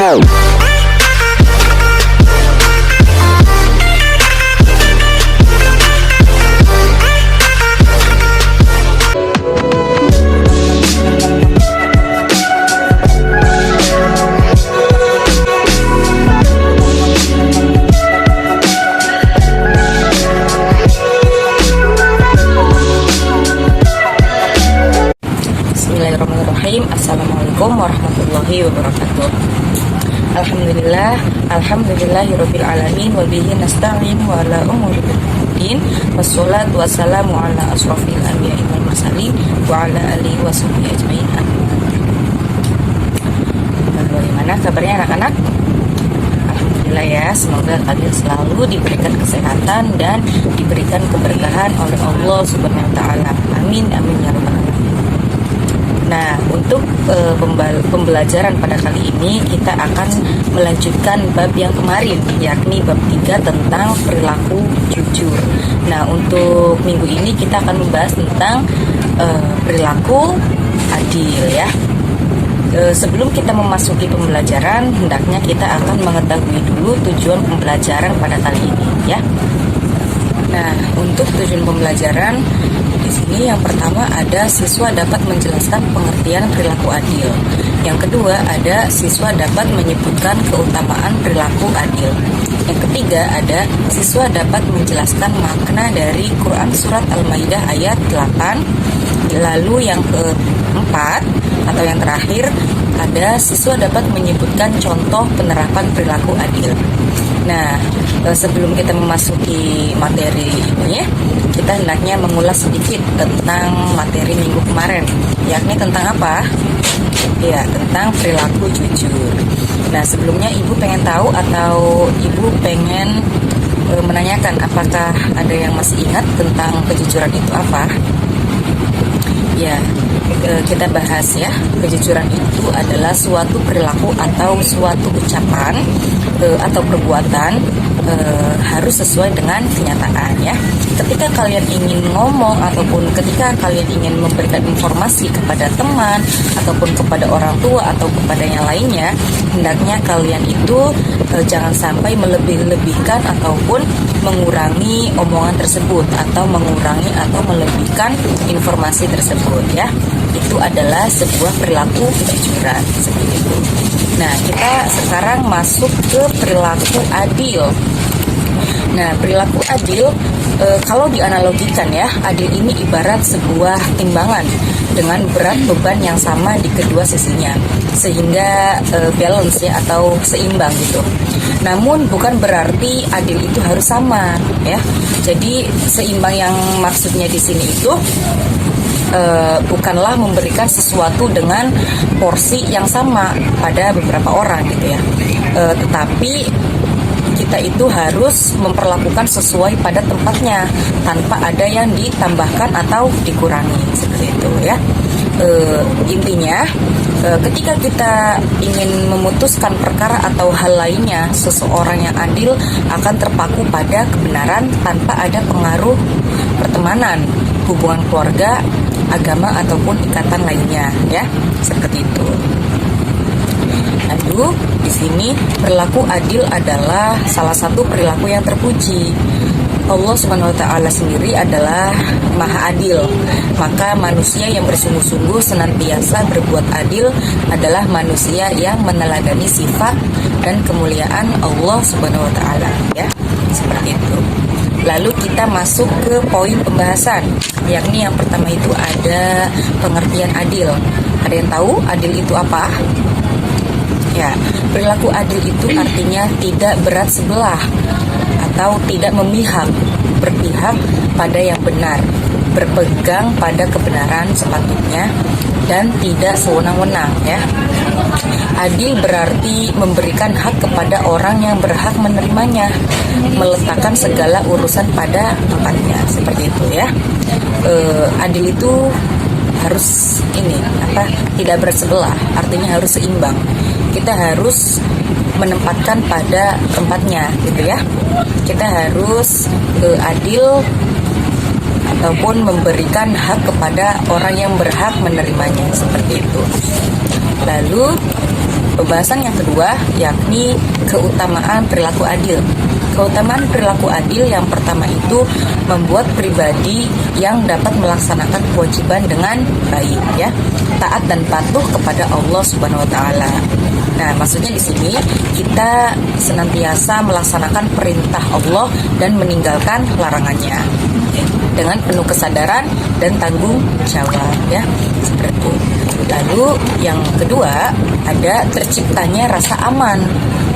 Bismillahirrahmanirrahim. Assalamualaikum warahmatullahi wabarakatuh. Alhamdulillahirabbil alamin wa bihi nasta'in wa ala umuri din. Wassalatu wassalamu ala asrofil anbiya'i wal mursalin wa ala alihi washabihi ajmain. Bagaimana kabarnya anak-anak? Alhamdulillah ya, semoga kalian selalu diberikan kesehatan dan diberikan keberkahan oleh Allah Subhanahu wa taala. Amin amin ya rabbal alamin. Nah, untuk pembelajaran pada kali ini kita akan melanjutkan bab yang kemarin, yakni bab 3 tentang perilaku jujur. Nah, untuk minggu ini kita akan membahas tentang perilaku adil ya. Sebelum kita memasuki pembelajaran, hendaknya kita akan mengetahui dulu tujuan pembelajaran pada kali ini ya. Nah, untuk tujuan pembelajaran di sini yang pertama ada siswa dapat menjelaskan pengertian perilaku adil. Yang kedua ada siswa dapat menyebutkan keutamaan perilaku adil. Yang ketiga ada siswa dapat menjelaskan makna dari Quran surat Al-Maidah ayat 8. Lalu yang keempat atau yang terakhir ada siswa dapat menyebutkan contoh penerapan perilaku adil. Nah, sebelum kita memasuki materi ini, kita hendaknya mengulas sedikit tentang materi minggu kemarin, yakni tentang apa? Ya, tentang perilaku jujur. Nah, sebelumnya Ibu pengen tahu atau Ibu pengen menanyakan apakah ada yang masih ingat tentang kejujuran itu apa? Ya, kita bahas ya. Kejujuran itu adalah suatu perilaku atau suatu ucapan atau perbuatan harus sesuai dengan kenyataan ya. Ketika kalian ingin ngomong ataupun ketika kalian ingin memberikan informasi kepada teman ataupun kepada orang tua atau kepada yang lainnya, hendaknya kalian itu jangan sampai melebih-lebihkan ataupun mengurangi omongan tersebut atau mengurangi atau melebihkan informasi tersebut ya. Itu adalah sebuah perilaku kejujuran seperti itu. Nah, kita sekarang masuk ke perilaku adil. Nah, perilaku adil kalau dianalogikan ya, adil ini ibarat sebuah timbangan dengan berat beban yang sama di kedua sisinya, sehingga balance ya atau seimbang gitu. Namun bukan berarti adil itu harus sama ya. Jadi seimbang yang maksudnya di sini itu bukanlah memberikan sesuatu dengan porsi yang sama pada beberapa orang gitu ya, tetapi kita itu harus memperlakukan sesuai pada tempatnya tanpa ada yang ditambahkan atau dikurangi seperti itu ya. Intinya ketika kita ingin memutuskan perkara atau hal lainnya, seseorang yang adil akan terpaku pada kebenaran tanpa ada pengaruh pertemanan, hubungan keluarga, agama ataupun ikatan lainnya ya, seperti itu. Lalu di sini perilaku adil adalah salah satu perilaku yang terpuji. Allah Subhanahu wa taala sendiri adalah Maha Adil. Maka manusia yang bersungguh-sungguh senantiasa berbuat adil adalah manusia yang meneladani sifat dan kemuliaan Allah Subhanahu wa taala ya. Seperti itu. Lalu kita masuk ke poin pembahasan, yakni yang pertama itu ada pengertian adil. Ada yang tahu adil itu apa? Ya, perilaku adil itu artinya tidak berat sebelah atau tidak memihak, berpihak pada yang benar, berpegang pada kebenaran sepatutnya dan tidak sewenang-wenang ya. Adil berarti memberikan hak kepada orang yang berhak menerimanya, meletakkan segala urusan pada tempatnya, seperti itu ya. Adil itu harus tidak berat sebelah, artinya harus seimbang. Kita harus menempatkan pada tempatnya gitu ya. Kita harus adil ataupun memberikan hak kepada orang yang berhak menerimanya, seperti itu. Lalu pembahasan yang kedua yakni keutamaan perilaku adil. Keutamaan perilaku adil yang pertama itu membuat pribadi yang dapat melaksanakan kewajiban dengan baik, ya, taat dan patuh kepada Allah Subhanahu wa taala. Nah, maksudnya di sini kita senantiasa melaksanakan perintah Allah dan meninggalkan larangannya dengan penuh kesadaran dan tanggung jawab, ya, seperti itu. Lalu yang kedua ada terciptanya rasa aman,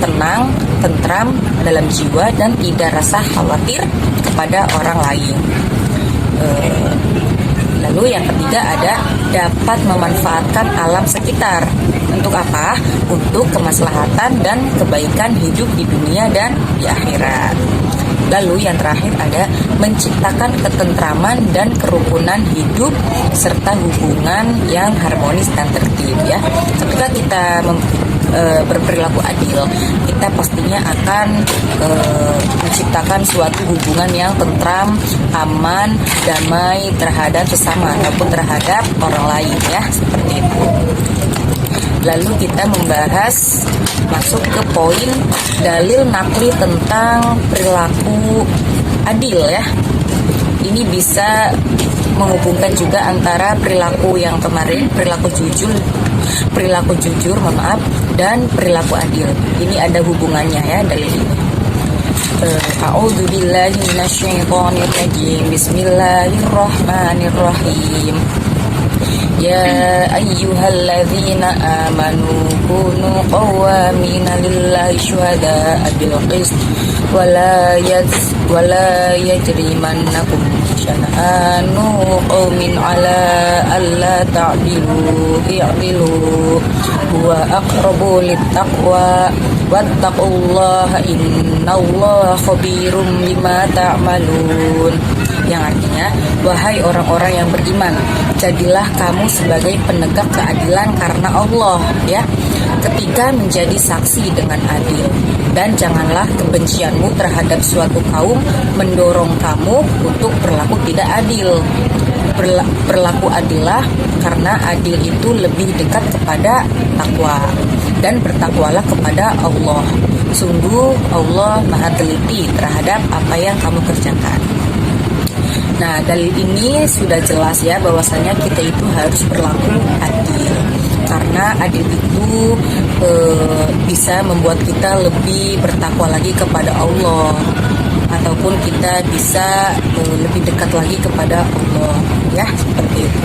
tenang, tentram dalam jiwa dan tidak rasa khawatir kepada orang lain. Lalu yang ketiga ada dapat memanfaatkan alam sekitar. Untuk apa? Untuk kemaslahatan dan kebaikan hidup di dunia dan di akhirat. Lalu yang terakhir ada menciptakan ketentraman dan kerukunan hidup serta hubungan yang harmonis dan tertib, ya. Ketika kita berperilaku adil, kita pastinya akan menciptakan suatu hubungan yang tentram, aman, damai terhadap sesama ataupun terhadap orang lain, ya, seperti itu. Lalu kita membahas masuk ke poin dalil nakli tentang perilaku adil, ya. Ini bisa menghubungkan juga antara perilaku yang kemarin, perilaku jujur, dan perilaku adil. Ini ada hubungannya, ya, dalil ini. A'udzubillahi minasyaitonirrajim. Bismillahirrahmanirrahim. Ya ayyuhalladzina amanu kunu qawwamina lillahi syuhada'a bil qist wala yajrimannakum syana'anu qaumin ala alla ta'dilu i'dilu huwa aqrabu littaqwa wattaqullaha innallaha khabirum bima ta'malun. Yang artinya, wahai orang-orang yang beriman, jadilah kamu sebagai penegak keadilan karena Allah, ya, ketika menjadi saksi dengan adil, dan janganlah kebencianmu terhadap suatu kaum mendorong kamu untuk berlaku tidak adil. Berlaku adillah karena adil itu lebih dekat kepada takwa, dan bertakwalah kepada Allah. Sungguh Allah Maha teliti terhadap apa yang kamu kerjakan. Nah, dalil ini sudah jelas, ya, bahwasanya kita itu harus berlaku adil, karena adil itu bisa membuat kita lebih bertakwa lagi kepada Allah, ataupun kita bisa lebih dekat lagi kepada Allah, ya, seperti itu.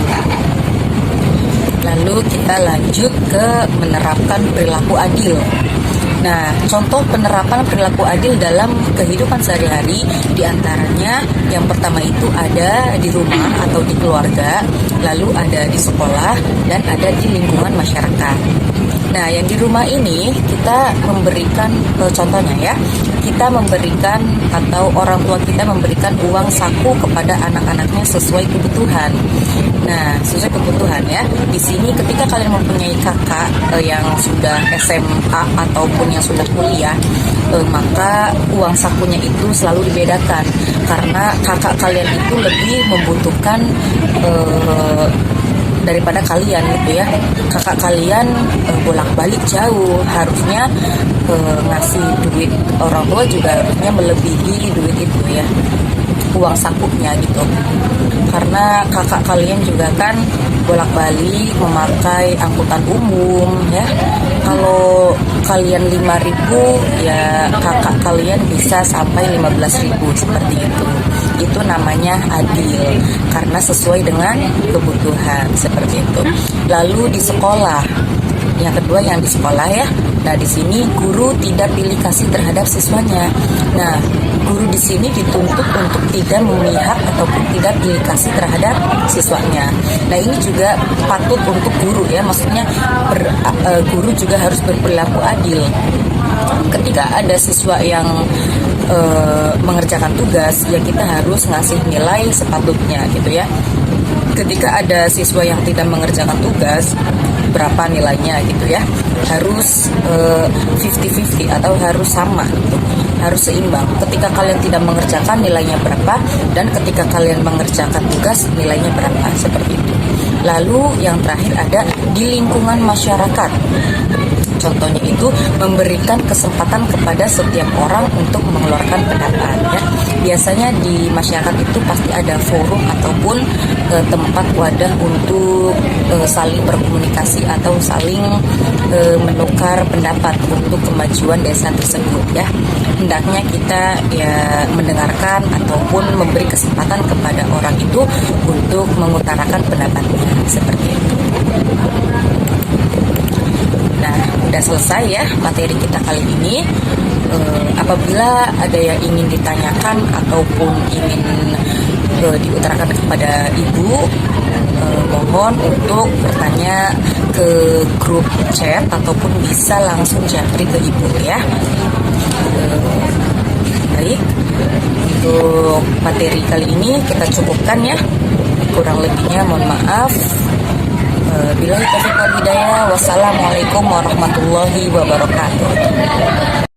Lalu kita lanjut ke menerapkan perilaku adil. Nah, contoh penerapan perilaku adil dalam kehidupan sehari-hari diantaranya yang pertama itu ada di rumah atau di keluarga, lalu ada di sekolah, dan ada di lingkungan masyarakat. Nah, yang di rumah ini kita memberikan, contohnya, ya, kita memberikan atau orang tua kita memberikan uang saku kepada anak-anaknya sesuai kebutuhan. Nah, sesuai kebutuhan, ya. Di sini ketika kalian mempunyai kakak yang sudah SMA ataupun yang sudah kuliah, maka uang sakunya itu selalu dibedakan karena kakak kalian itu lebih membutuhkan daripada kalian, gitu, ya. Kakak kalian bolak-balik jauh, harusnya ngasih duit orang tua juga harusnya melebihi duit itu, ya, uang sakunya, gitu. Karena kakak kalian juga kan bolak-balik memakai angkutan umum, ya. Kalau kalian 5.000, ya kakak kalian bisa sampai 15.000, seperti itu. Itu namanya adil karena sesuai dengan kebutuhan, seperti itu. Lalu di sekolah, yang kedua yang di sekolah, ya. Nah, di sini guru tidak pilih kasih terhadap siswanya. Nah, guru di sini dituntut untuk tidak memihak ataupun tidak pilih kasih terhadap siswanya. Nah, ini juga patut untuk guru, ya. Maksudnya guru juga harus berperilaku adil. Ketika ada siswa yang mengerjakan tugas, ya kita harus ngasih nilai sepatutnya, gitu, ya. Ketika ada siswa yang tidak mengerjakan tugas, berapa nilainya, gitu, ya. Harus 50-50 atau harus sama, gitu. Harus seimbang. Ketika kalian tidak mengerjakan, nilainya berapa, dan ketika kalian mengerjakan tugas, nilainya berapa, seperti itu. Lalu yang terakhir ada di lingkungan masyarakat. Contohnya itu memberikan kesempatan kepada setiap orang untuk mengeluarkan pendapat ya. Biasanya di masyarakat itu pasti ada forum ataupun tempat wadah untuk saling berkomunikasi atau saling menukar pendapat untuk kemajuan desa tersebut ya. Hendaknya kita ya mendengarkan ataupun memberi kesempatan kepada orang itu untuk mengutarakan pendapatnya seperti itu. Nah, udah selesai ya materi kita kali ini. Apabila ada yang ingin ditanyakan ataupun ingin diutarakan kepada Ibu, mohon untuk bertanya ke grup chat ataupun bisa langsung japri ke Ibu ya. Baik, untuk materi kali ini kita cukupkan ya. Kurang lebihnya mohon maaf. Billahi taufiq wal hidayah. Wassalamualaikum warahmatullahi wabarakatuh.